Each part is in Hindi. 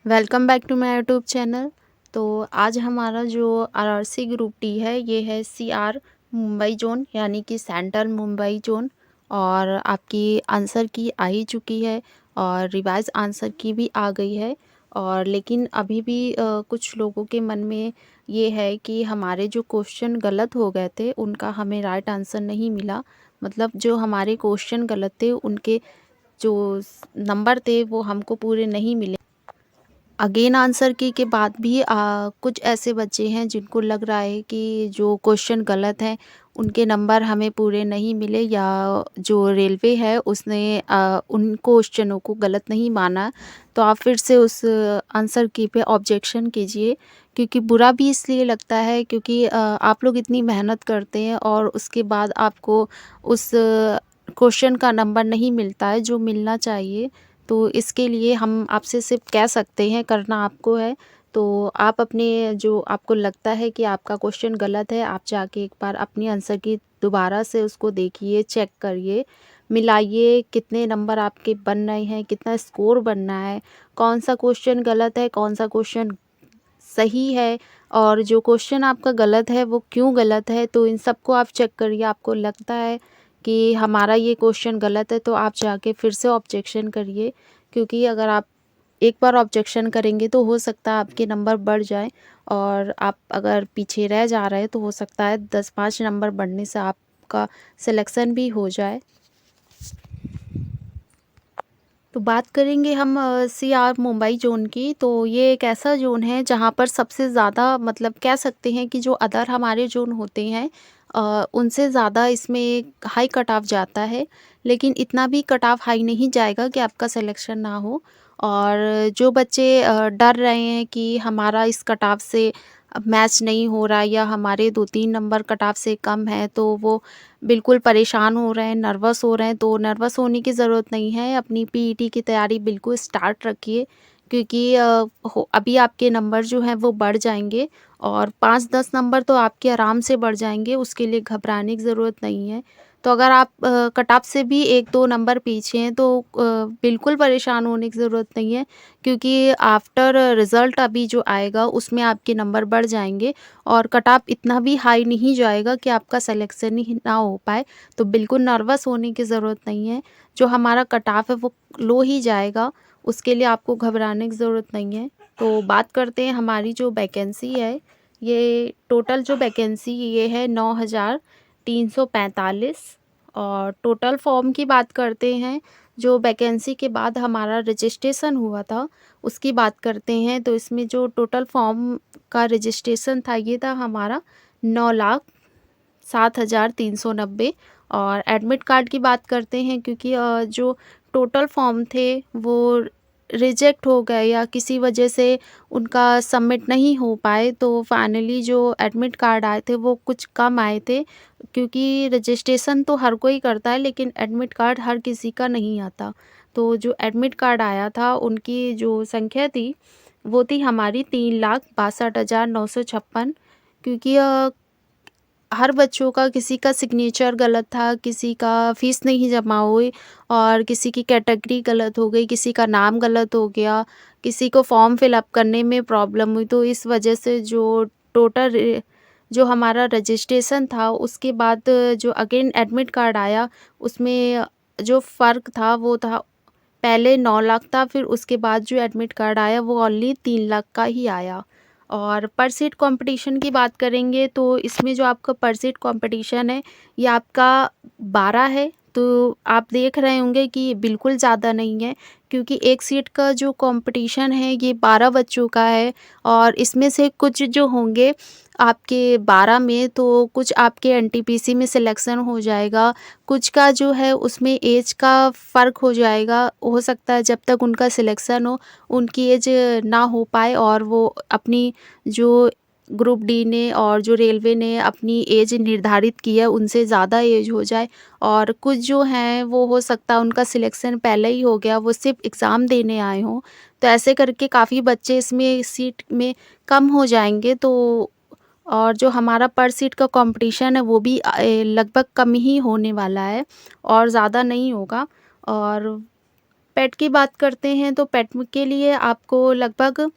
Welcome back to my YouTube channel. तो आज हमारा जो आरआरसी ग्रुप डी है ये है सीआर मुंबई जोन यानी कि सेंट्रल मुंबई जोन। और आपकी आंसर की आ ही चुकी है और रिवाइज आंसर की भी आ गई है। और लेकिन अभी भी कुछ लोगों के मन में ये है कि हमारे जो क्वेश्चन गलत हो गए थे उनका हमें राइट आंसर नहीं मिला। मतलब जो हमारे क्वेश्चन गलत थे उनके जो नंबर थे वो हमको पूरे नहीं मिले। अगेन आंसर की के बाद भी कुछ ऐसे बच्चे हैं जिनको लग रहा है कि जो क्वेश्चन गलत हैं उनके नंबर हमें पूरे नहीं मिले, या जो रेलवे है उसने उन क्वेश्चनों को गलत नहीं माना। तो आप फिर से उस आंसर की पे ऑब्जेक्शन कीजिए, क्योंकि बुरा भी इसलिए लगता है क्योंकि आप लोग इतनी मेहनत करते हैं और उसके बाद आपको उस क्वेश्चन का नंबर नहीं मिलता है जो मिलना चाहिए। तो इसके लिए हम आपसे सिर्फ कह सकते हैं, करना आपको है। तो आप अपने जो आपको लगता है कि आपका क्वेश्चन गलत है, आप जाके एक बार अपनी आंसर की दोबारा से उसको देखिए, चेक करिए, मिलाइए कितने नंबर आपके बन रहे हैं, कितना स्कोर बनना है, कौन सा क्वेश्चन गलत है, कौन सा क्वेश्चन सही है, और जो क्वेश्चन आपका गलत है वो क्यों गलत है। तो इन सबको आप चेक करिए। आपको लगता है कि हमारा ये क्वेश्चन गलत है तो आप जाके फिर से ऑब्जेक्शन करिए, क्योंकि अगर आप एक बार ऑब्जेक्शन करेंगे तो हो सकता है आपके नंबर बढ़ जाए, और आप अगर पीछे रह जा रहे हैं तो हो सकता है 10-5 नंबर बढ़ने से आपका सिलेक्शन भी हो जाए। तो बात करेंगे हम सीआर मुंबई ज़ोन की। तो ये एक ऐसा ज़ोन है जहाँ पर सबसे ज़्यादा, मतलब कह सकते हैं कि जो अदर हमारे ज़ोन होते हैं उनसे ज़्यादा इसमें हाई कट ऑफ जाता है। लेकिन इतना भी कट ऑफ हाई नहीं जाएगा कि आपका सिलेक्शन ना हो। और जो बच्चे डर रहे हैं कि हमारा इस कट ऑफ से मैच नहीं हो रहा या हमारे 2-3 नंबर कट ऑफ से कम है, तो वो बिल्कुल परेशान हो रहे हैं, नर्वस हो रहे हैं, तो नर्वस होने की ज़रूरत नहीं है। अपनी पीईटी की तैयारी बिल्कुल स्टार्ट रखिए, क्योंकि अभी आपके नंबर जो हैं वो बढ़ जाएँगे और 5-10 नंबर तो आपके आराम से बढ़ जाएँगे, उसके लिए घबराने की ज़रूरत नहीं है। तो अगर आप कट ऑफ से भी 1-2 नंबर पीछे हैं तो बिल्कुल परेशान होने की ज़रूरत नहीं है, क्योंकि आफ्टर रिज़ल्ट अभी जो आएगा उसमें आपके नंबर बढ़ जाएँगे और कट ऑफ इतना भी हाई नहीं जाएगा कि आपका सिलेक्शन ही ना हो पाए। तो बिल्कुल नर्वस होने की ज़रूरत नहीं है। जो हमारा कट ऑफ है वो लो ही जाएगा, उसके लिए आपको घबराने की ज़रूरत नहीं है। तो बात करते हैं हमारी जो वैकेंसी है, ये टोटल जो वैकेंसी ये है 9,345। और टोटल फॉर्म की बात करते हैं, जो वैकेंसी के बाद हमारा रजिस्ट्रेशन हुआ था उसकी बात करते हैं। तो इसमें जो टोटल फॉर्म का रजिस्ट्रेशन था ये था हमारा 9,07,390। और एडमिट कार्ड की बात करते हैं, क्योंकि जो टोटल फॉर्म थे वो रिजेक्ट हो गए या किसी वजह से उनका सबमिट नहीं हो पाए, तो फाइनली जो एडमिट कार्ड आए थे वो कुछ कम आए थे, क्योंकि रजिस्ट्रेशन तो हर कोई करता है लेकिन एडमिट कार्ड हर किसी का नहीं आता। तो जो एडमिट कार्ड आया था उनकी जो संख्या थी वो थी हमारी 3,62,956, क्योंकि हर बच्चों का, किसी का सिग्नेचर गलत था, किसी का फ़ीस नहीं जमा हुई और किसी की कैटेगरी गलत हो गई, किसी का नाम गलत हो गया, किसी को फॉर्म फिल अप करने में प्रॉब्लम हुई। तो इस वजह से जो टोटल जो हमारा रजिस्ट्रेशन था उसके बाद जो अगेन एडमिट कार्ड आया उसमें जो फ़र्क था वो था, पहले 9 लाख था, फिर उसके बाद जो एडमिट कार्ड आया वो ओनली 3 लाख का ही आया। और पर सीट कंपटीशन की बात करेंगे तो इसमें जो आपका पर सीट कंपटीशन है ये आपका 12 है। तो आप देख रहे होंगे कि ये बिल्कुल ज़्यादा नहीं है, क्योंकि एक सीट का जो कंपटीशन है ये 12 बच्चों का है। और इसमें से कुछ जो होंगे आपके 12 में, तो कुछ आपके एनटीपीसी में सिलेक्शन हो जाएगा, कुछ का जो है उसमें एज का फ़र्क हो जाएगा। हो सकता है जब तक उनका सिलेक्शन हो उनकी एज ना हो पाए और वो अपनी जो ग्रुप डी ने और जो रेलवे ने अपनी एज निर्धारित की है उनसे ज़्यादा एज हो जाए। और कुछ जो हैं वो हो सकता है उनका सिलेक्शन पहले ही हो गया, वो सिर्फ एग्ज़ाम देने आए हों। तो ऐसे करके काफ़ी बच्चे इसमें सीट में कम हो जाएंगे। तो और जो हमारा पर सीट का कंपटीशन है वो भी लगभग कम ही होने वाला है और ज़्यादा नहीं होगा। और पेट की बात करते हैं तो पेट के लिए आपको लगभग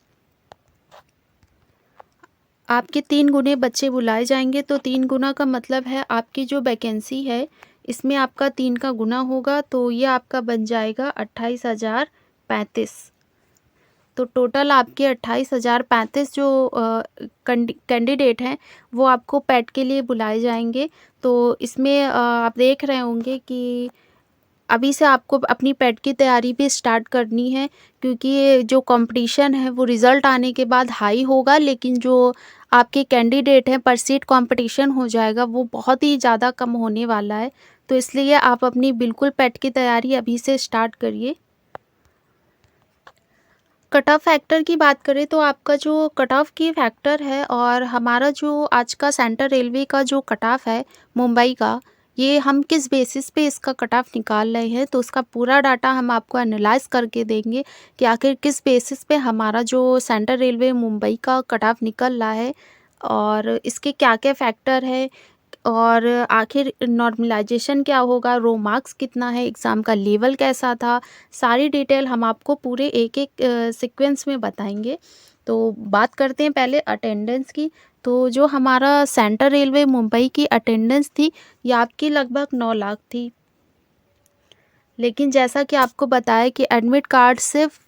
आपके 3 गुने बच्चे बुलाए जाएँगे, तो 3 गुना का मतलब है आपकी जो वैकेंसी है, इसमें आपका 3 का गुना होगा, तो ये आपका बन जाएगा 28,035। तो टोटल आपके 28,035 जो कैंडिडेट हैं, वो आपको पेट के लिए बुलाए जाएँगे। तो इसमें आप देख रहे होंगे कि अभी से आपको अपनी पेट की तैयारी भी स्टार्ट करनी है, क्योंकि ये जो कंपटीशन है वो रिज़ल्ट आने के बाद हाई होगा, लेकिन जो आपके कैंडिडेट हैं पर सीट कंपटीशन हो जाएगा, वो बहुत ही ज़्यादा कम होने वाला है। तो इसलिए आप अपनी बिल्कुल पेट की तैयारी अभी से स्टार्ट करिए। कट ऑफ फैक्टर की बात करें तो आपका जो कट ऑफ की फैक्टर है और हमारा जो आज का सेंट्रल रेलवे का जो कट ऑफ है मुंबई का, ये हम किस बेसिस पे इसका कट ऑफ निकाल रहे हैं, तो उसका पूरा डाटा हम आपको एनालाइज करके देंगे कि आखिर किस बेसिस पे हमारा जो सेंट्रल रेलवे मुंबई का कट ऑफ निकल रहा है और इसके क्या क्या फैक्टर है और आखिर नॉर्मलाइजेशन क्या होगा, रो मार्क्स कितना है, एग्ज़ाम का लेवल कैसा था, सारी डिटेल हम आपको पूरे एक-एक सीक्वेंस में बताएँगे। तो बात करते हैं पहले अटेंडेंस की। तो जो हमारा सेंट्रल रेलवे मुंबई की अटेंडेंस थी, ये आपकी लगभग 9 लाख थी। लेकिन जैसा कि आपको बताया कि एडमिट कार्ड सिर्फ़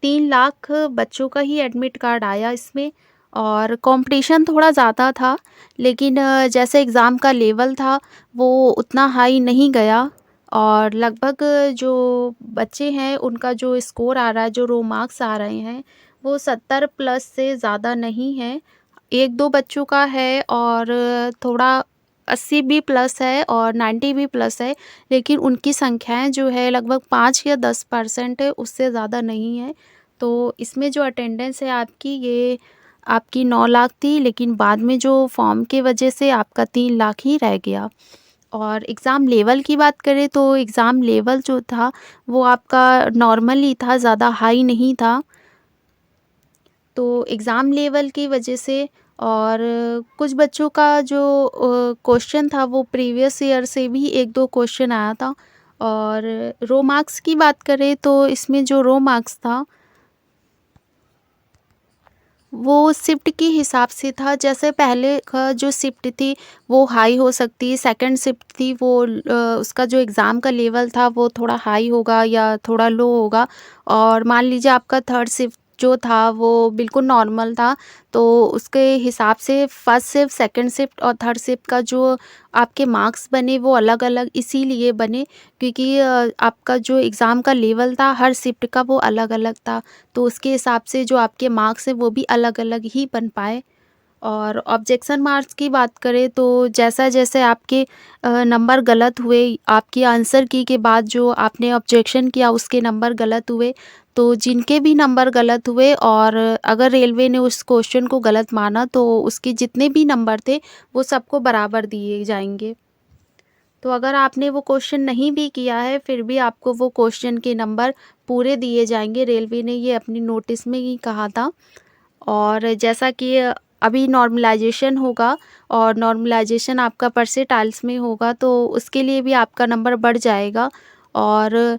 3 लाख बच्चों का ही एडमिट कार्ड आया इसमें और कंपटीशन थोड़ा ज़्यादा था, लेकिन जैसे एग्ज़ाम का लेवल था वो उतना हाई नहीं गया और लगभग जो बच्चे हैं उनका जो स्कोर आ रहा है, जो रो मार्क्स आ रहे हैं, वो 70 प्लस से ज़्यादा नहीं है। 1-2 बच्चों का है और थोड़ा 80 भी प्लस है और 90 भी प्लस है, लेकिन उनकी संख्याएँ जो है लगभग 5 या 10% है, उससे ज़्यादा नहीं है। तो इसमें जो अटेंडेंस है आपकी, ये आपकी 9 लाख थी, लेकिन बाद में जो फॉर्म की वजह से आपका 3 लाख ही रह गया। और एग्ज़ाम लेवल की बात करें तो एग्ज़ाम लेवल जो था वो आपका नॉर्मल ही था, ज़्यादा हाई नहीं था। तो एग्ज़ाम लेवल की वजह से और कुछ बच्चों का जो क्वेश्चन था वो प्रीवियस ईयर से भी 1-2 क्वेश्चन आया था। और रो मार्क्स की बात करें तो इसमें जो रो मार्क्स था वो शिफ्ट के हिसाब से था। जैसे पहले का जो शिफ्ट थी वो हाई हो सकती है, सेकंड शिफ्ट थी वो उसका जो एग्ज़ाम का लेवल था वो थोड़ा हाई होगा या थोड़ा लो होगा। और मान लीजिए आपका थर्ड शिफ्ट जो था वो बिल्कुल नॉर्मल था, तो उसके हिसाब से फर्स्ट शिफ्ट, सेकंड शिफ्ट और थर्ड शिफ्ट का जो आपके मार्क्स बने वो अलग-अलग इसीलिए बने क्योंकि आपका जो एग्ज़ाम का लेवल था हर शिफ्ट का वो अलग-अलग था। तो उसके हिसाब से जो आपके मार्क्स हैं वो भी अलग-अलग ही बन पाए। और ऑब्जेक्शन मार्क्स की बात करें तो जैसा-जैसे आपके नंबर गलत हुए, आपकी आंसर की के बाद जो आपने ऑब्जेक्शन किया उसके नंबर गलत हुए, तो जिनके भी नंबर गलत हुए और अगर रेलवे ने उस क्वेश्चन को गलत माना तो उसके जितने भी नंबर थे वो सबको बराबर दिए जाएँगे। तो अगर आपने वो क्वेश्चन नहीं भी किया है, फिर भी आपको वो क्वेश्चन के नंबर पूरे दिए जाएँगे, रेलवे ने ये अपनी नोटिस में ही कहा था। और जैसा कि अभी नॉर्मलाइजेशन होगा और नॉर्मलाइजेशन आपका परसेंटाइल्स में होगा, तो उसके लिए भी आपका नंबर बढ़ जाएगा। और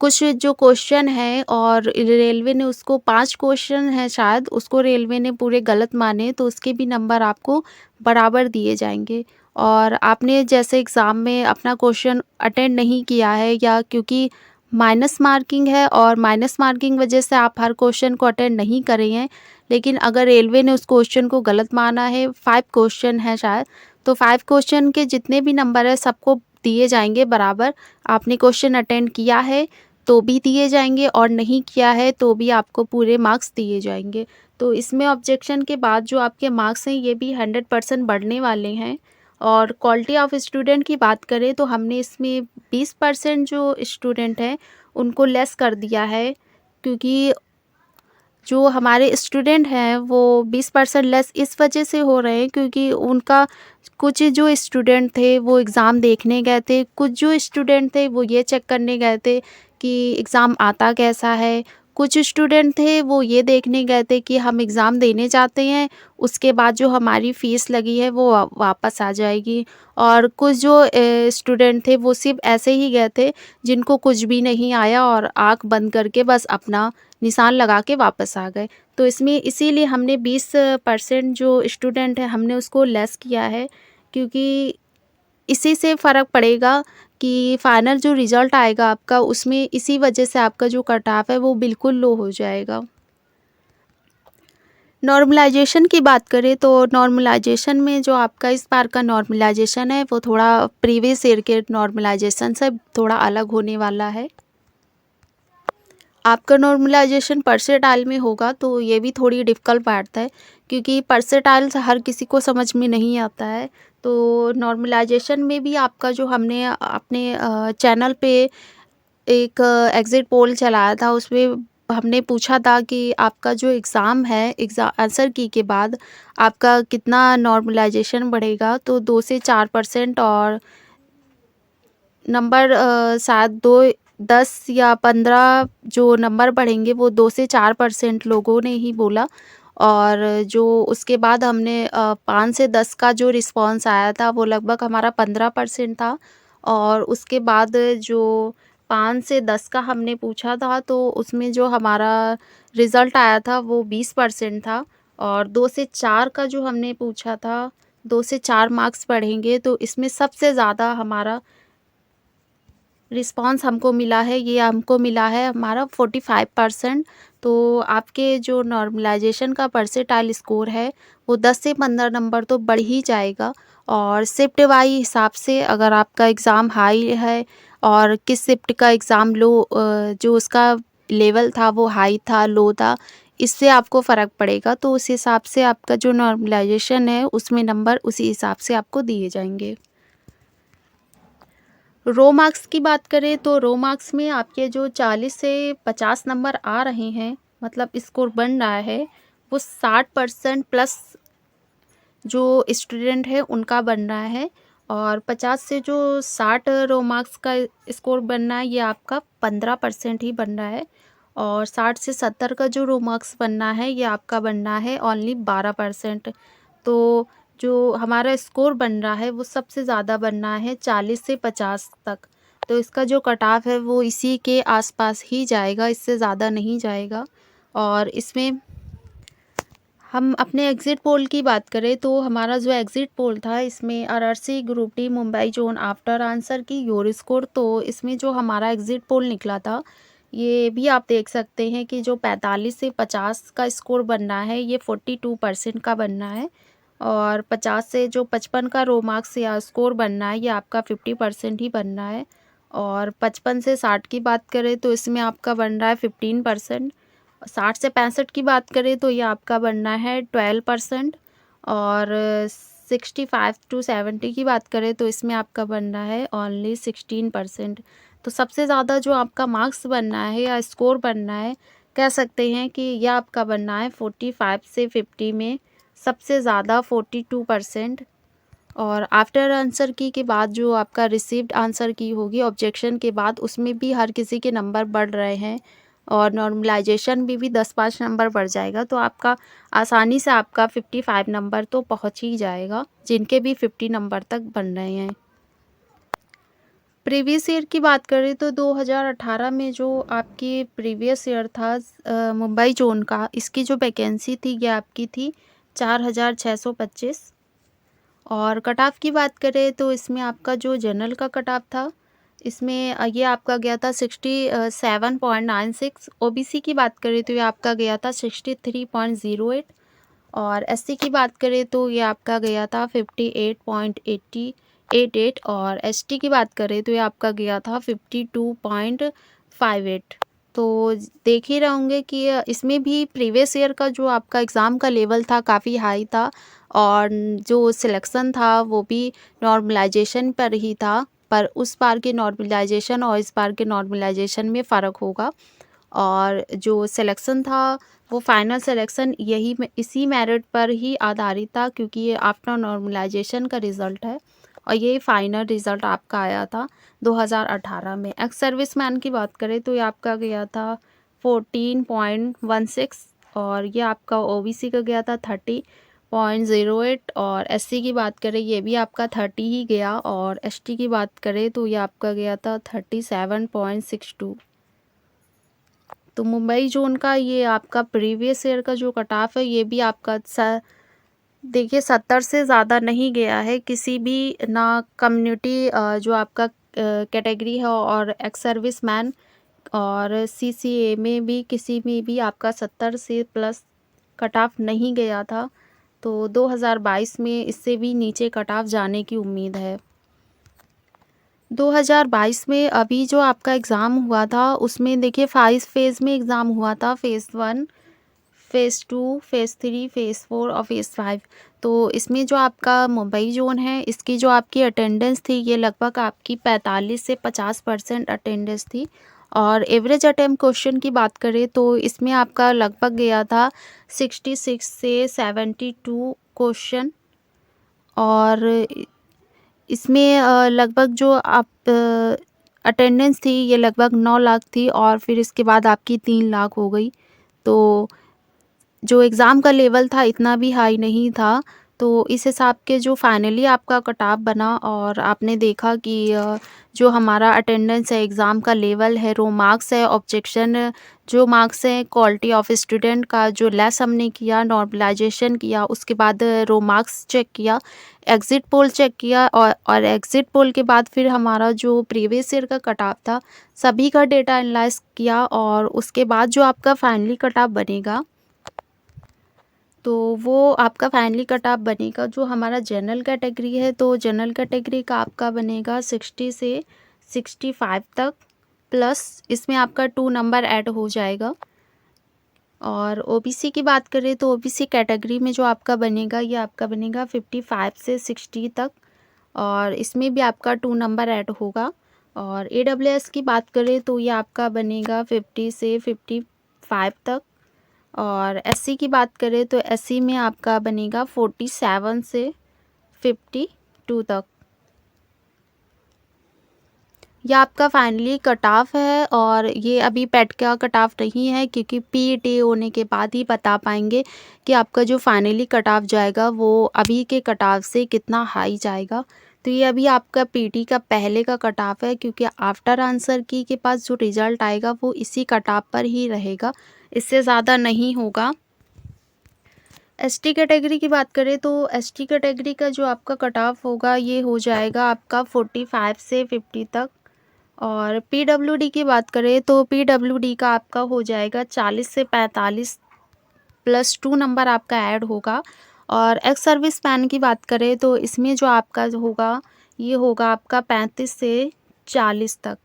कुछ जो क्वेश्चन हैं और रेलवे ने उसको 5 क्वेश्चन हैं शायद, उसको रेलवे ने पूरे गलत माने, तो उसके भी नंबर आपको बराबर दिए जाएँगे। और आपने जैसे एग्ज़ाम में अपना क्वेश्चन अटेंड नहीं किया है या क्योंकि माइनस मार्किंग है और माइनस मार्किंग वजह से आप हर क्वेश्चन को अटेंड नहीं करे हैं, लेकिन अगर रेलवे ने उस क्वेश्चन को गलत माना है, 5 क्वेश्चन हैं शायद, तो 5 क्वेश्चन के जितने भी नंबर हैं सबको दिए जाएँगे बराबर। आपने क्वेश्चन अटेंड किया है तो भी दिए जाएँगे और नहीं किया है तो भी आपको पूरे मार्क्स दिए जाएँगे। तो इसमें ऑब्जेक्शन के बाद जो आपके मार्क्स हैं ये भी 100% बढ़ने वाले हैं। और क्वालिटी ऑफ स्टूडेंट की बात करें तो हमने इसमें 20% जो स्टूडेंट हैं उनको लेस कर दिया है, क्योंकि जो हमारे स्टूडेंट हैं वो 20% लेस इस वजह से हो रहे हैं क्योंकि उनका कुछ जो स्टूडेंट थे वो एग्ज़ाम देखने गए थे, कुछ जो स्टूडेंट थे वो ये चेक करने गए थे कि एग्ज़ाम आता कैसा है, कुछ स्टूडेंट थे वो ये देखने गए थे कि हम एग्ज़ाम देने जाते हैं, उसके बाद जो हमारी फ़ीस लगी है वो वापस आ जाएगी। और कुछ जो स्टूडेंट थे वो सिर्फ़ ऐसे ही गए थे जिनको कुछ भी नहीं आया और आँख बंद करके बस अपना निशान लगा के वापस आ गए। तो इसमें इसीलिए हमने 20% जो स्टूडेंट है हमने उसको लेस किया है, क्योंकि इसी से फ़र्क पड़ेगा कि फाइनल जो रिज़ल्ट आएगा आपका उसमें इसी वजह से आपका जो कट ऑफ है वो बिल्कुल लो हो जाएगा। नॉर्मलाइज़ेशन की बात करें तो नॉर्मलाइज़ेशन में जो आपका इस बार का नॉर्मलाइज़ेशन है वो थोड़ा प्रीवियस ईयर के नॉर्मलाइज़ेशन से थोड़ा अलग होने वाला है। आपका नॉर्मलाइज़ेशन परसेंटाइल में होगा तो ये भी थोड़ी डिफ़िकल्ट बात है, क्योंकि परसेंटाइल हर किसी को समझ में नहीं आता है। तो नॉर्मलाइज़ेशन में भी आपका जो हमने अपने चैनल पे एक एग्ज़िट पोल चलाया था, उसमें हमने पूछा था कि आपका जो एग्ज़ाम है, आंसर की के बाद आपका कितना नॉर्मलाइज़ेशन बढ़ेगा, तो 2 से 4% और नंबर शायद 10 या 15 जो नंबर बढ़ेंगे वो 2 से 4% लोगों ने ही बोला। और जो उसके बाद हमने 5 से 10 का जो रिस्पॉन्स आया था वो लगभग हमारा 15% था। और उसके बाद जो 5 से 10 का हमने पूछा था तो उसमें जो हमारा रिज़ल्ट आया था वो 20% था। और 2 से 4 का जो हमने पूछा था, 2 से 4 मार्क्स बढ़ेंगे, तो इसमें सबसे ज़्यादा हमारा रिस्पॉन्स हमको मिला है, ये हमको मिला है हमारा 45%। तो आपके जो नॉर्मलाइज़ेशन का परसेंटाइल स्कोर है वो 10 से 15 नंबर तो बढ़ ही जाएगा। और शिफ्ट वाई हिसाब से अगर आपका एग्ज़ाम हाई है और किस शिफ्ट का एग्ज़ाम लो, जो उसका लेवल था वो हाई था, लो था, इससे आपको फ़र्क पड़ेगा। तो उस हिसाब से आपका जो नॉर्मलाइज़ेशन है उसमें नंबर उसी हिसाब से आपको दिए जाएंगे। रो मार्क्स की बात करें तो रो मार्क्स में आपके जो 40 से 50 नंबर आ रहे हैं, मतलब स्कोर बन रहा है, वो 60% प्लस जो स्टूडेंट है उनका बन रहा है। और 50 से जो 60 रो मार्क्स का स्कोर बनना है ये आपका 15% ही बन रहा है। और 60 से 70 का जो रो मार्क्स बनना है ये आपका बनना है ओनली 12%। तो जो हमारा स्कोर बन रहा है वो सबसे ज़्यादा बनना है 40 से 50 तक। तो इसका जो कट ऑफ है वो इसी के आसपास ही जाएगा, इससे ज़्यादा नहीं जाएगा। और इसमें हम अपने एग्ज़िट पोल की बात करें तो हमारा जो एग्ज़िट पोल था इसमें RRC group D Mumbai zone after answer की योर स्कोर, तो इसमें जो हमारा एग्ज़िट पोल निकला था ये भी आप देख सकते हैं कि जो 45 से 50 का स्कोर बनना है ये 42% का बनना है। और 50 से जो 55 का रो मार्क्स या स्कोर बनना है ये आपका 50% ही बनना है। और 55 से 60 की बात करें तो इसमें आपका बन रहा है 15%। 60 से 65 की बात करें तो ये आपका बनना है 12%। और 65 टू 70 की बात करें तो इसमें आपका बनना है ओनली 16%। तो सबसे ज़्यादा जो आपका मार्क्स बनना है या स्कोर बनना है, कह सकते हैं कि यह आपका बनना है 45 से 50 में सबसे ज़्यादा 42%। और आफ्टर आंसर की के बाद जो आपका रिसीव्ड आंसर की होगी ऑब्जेक्शन के बाद, उसमें भी हर किसी के नंबर बढ़ रहे हैं। और नॉर्मलाइजेशन में भी 10-5 नंबर बढ़ जाएगा, तो आपका आसानी से आपका 55 नंबर तो पहुंच ही जाएगा, जिनके भी 50 नंबर तक बन रहे हैं। प्रीवियस ईयर की बात करें तो 2018 में जो आपकी प्रीवियस ईयर था मुंबई जोन का, इसकी जो वैकेंसी थी ये आपकी थी 4625। और कट ऑफ की बात करें तो इसमें आपका जो जनरल का कट ऑफ था इसमें ये आपका गया था 67.96। ओबीसी की बात करें तो ये आपका गया था 63.08। और एससी की बात करें तो ये आपका गया था 58.88। और एसटी की बात करें तो ये आपका गया था 52.58। तो देख ही रहे होंगे कि इसमें भी प्रीवियस ईयर का जो आपका एग्ज़ाम का लेवल था काफ़ी हाई था। और जो सिलेक्शन था वो भी नॉर्मलाइजेशन पर ही था, पर उस बार के नॉर्मलाइजेशन और इस बार के नॉर्मलाइजेशन में फ़र्क होगा। और जो सिलेक्शन था वो फाइनल सिलेक्शन यही इसी मेरिट पर ही आधारित था, क्योंकि ये आफ्टर नॉर्मलाइजेशन का रिज़ल्ट है और ये फाइनल रिज़ल्ट आपका आया था 2018 में। एक्स सर्विसमैन की बात करें तो ये आपका गया था 14.16 और ये आपका ओबीसी का गया था 30.08 और एससी की बात करें ये भी आपका 30 ही गया और एसटी की बात करें तो ये आपका गया था 37.62। तो मुंबई जोन का ये आपका प्रीवियस ईयर का जो कट ऑफ है ये भी आपका देखिए 70 से ज़्यादा नहीं गया है किसी भी ना कम्युनिटी जो आपका कैटेगरी है और एक्स सर्विस मैन और सीसीए में भी किसी में भी आपका 70 से प्लस कट ऑफ नहीं गया था। तो 2022 में इससे भी नीचे कट ऑफ जाने की उम्मीद है। 2022 में अभी जो आपका एग्ज़ाम हुआ था उसमें देखिए 5 फेज़ में एग्ज़ाम हुआ था। फ़ेज़ 1, फ़ेज़ 2, फ़ेज़ 3, फ़ेज़ 4 और फ़ेज़ 5। तो इसमें जो आपका मुंबई जोन है इसकी जो आपकी अटेंडेंस थी ये लगभग आपकी 45 से 50% अटेंडेंस थी। और एवरेज अटेम्प्ट क्वेश्चन की बात करें तो इसमें आपका लगभग गया था 66 से 72 क्वेश्चन और इसमें लगभग जो आप अटेंडेंस थी ये लगभग 9 लाख थी और फिर इसके बाद आपकी 3 लाख हो गई। तो जो एग्ज़ाम का लेवल था इतना भी हाई नहीं था। तो इस हिसाब के जो फाइनली आपका कट ऑफ बना और आपने देखा कि जो हमारा अटेंडेंस है, एग्ज़ाम का लेवल है, रो मार्क्स है, ऑब्जेक्शन जो मार्क्स हैं, क्वालिटी ऑफ स्टूडेंट का जो लेस हमने किया, नॉर्मलाइजेशन किया, उसके बाद रो मार्क्स चेक किया, एग्ज़िट पोल चेक किया और एग्ज़िट पोल के बाद फिर हमारा जो प्रीवियस ईयर का कट ऑफ था, सभी का डेटा एनालाइज़ किया और उसके बाद जो आपका फाइनली कट ऑफ बनेगा तो वो आपका फाइनली कट ऑफ बनेगा जो हमारा जनरल कैटेगरी है। तो जनरल कैटेगरी का आपका बनेगा 60 से 65 तक प्लस इसमें आपका 2 नंबर ऐड हो जाएगा। और ओबीसी की बात करें तो ओबीसी कैटेगरी में जो आपका बनेगा ये आपका बनेगा 55 से 60 तक और इसमें भी आपका 2 नंबर ऐड होगा। और ईडब्ल्यूएस की बात करें तो ये आपका बनेगा 50 से 55 तक और एससी की बात करें तो एससी में आपका बनेगा 47 से 52 तक। यह आपका फाइनली कट ऑफ है और ये अभी पेट का कट ऑफ नहीं है क्योंकि पीईटी होने के बाद ही बता पाएंगे कि आपका जो फाइनली कट ऑफ जाएगा वो अभी के कट ऑफ से कितना हाई जाएगा। तो ये अभी आपका पीटी का पहले का कट ऑफ है क्योंकि आफ्टर आंसर की के पास जो रिज़ल्ट आएगा वो इसी कट ऑफ पर ही रहेगा, इससे ज़्यादा नहीं होगा। एसटी कैटेगरी की बात करें तो एसटी कैटेगरी का जो आपका कट ऑफ होगा ये हो जाएगा आपका 45 से 50 तक। और पीडब्ल्यूडी की बात करें तो पीडब्ल्यूडी का आपका हो जाएगा 40 से 45 प्लस 2 नंबर आपका ऐड होगा। और एक्स सर्विस मैन की बात करें तो इसमें जो आपका होगा ये होगा आपका 35 से 40 तक।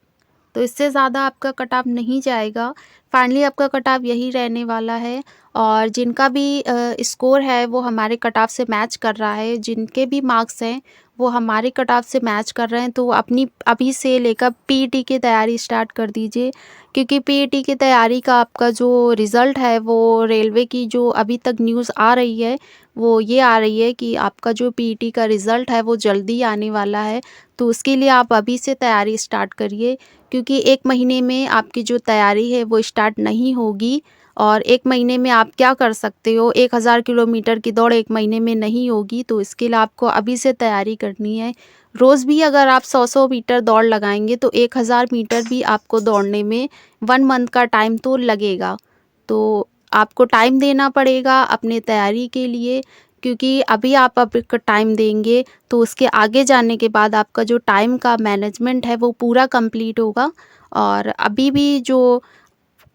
तो इससे ज़्यादा आपका कट ऑफ नहीं जाएगा, फाइनली आपका कट ऑफ यही रहने वाला है। और जिनका भी स्कोर है वो हमारे कट ऑफ से मैच कर रहा है, जिनके भी मार्क्स हैं वो हमारे कट ऑफ से मैच कर रहे हैं, तो अपनी अभी से लेकर पीईटी की तैयारी स्टार्ट कर दीजिए क्योंकि पीईटी की तैयारी का आपका जो रिज़ल्ट है वो रेलवे की जो अभी तक न्यूज़ आ रही है वो ये आ रही है कि आपका जो पीईटी का रिज़ल्ट है वो जल्दी आने वाला है। तो उसके लिए आप अभी से तैयारी स्टार्ट करिए क्योंकि 1 महीने में आपकी जो तैयारी है वो स्टार्ट नहीं होगी। और 1 महीने में आप क्या कर सकते हो, 1000 किलोमीटर की दौड़ 1 महीने में नहीं होगी, तो इसके लिए आपको अभी से तैयारी करनी है। रोज़ भी अगर आप 100-100 मीटर दौड़ लगाएंगे तो 1000 मीटर भी आपको दौड़ने में 1 मंथ का टाइम तो लगेगा। तो आपको टाइम देना पड़ेगा अपने तैयारी के लिए क्योंकि अभी आप टाइम देंगे तो उसके आगे जाने के बाद आपका जो टाइम का मैनेजमेंट है वो पूरा कंप्लीट होगा। और अभी भी जो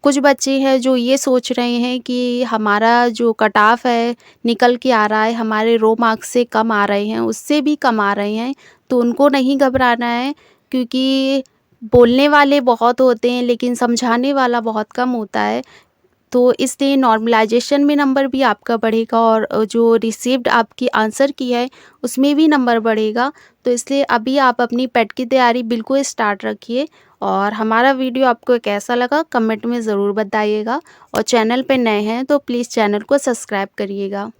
कुछ बच्चे हैं जो ये सोच रहे हैं कि हमारा जो कट ऑफ है निकल के आ रहा है, हमारे रो मार्क्स से कम आ रहे हैं, उससे भी कम आ रहे हैं, तो उनको नहीं घबराना है क्योंकि बोलने वाले बहुत होते हैं लेकिन समझाने वाला बहुत कम होता है। तो इसलिए नॉर्मलाइजेशन में नंबर भी आपका बढ़ेगा और जो रिसीव्ड आपकी आंसर की है उसमें भी नंबर बढ़ेगा। तो इसलिए अभी आप अपनी पेट की तैयारी बिल्कुल स्टार्ट रखिए। और हमारा वीडियो आपको कैसा लगा कमेंट में ज़रूर बताइएगा और चैनल पे नए हैं तो प्लीज़ चैनल को सब्सक्राइब करिएगा।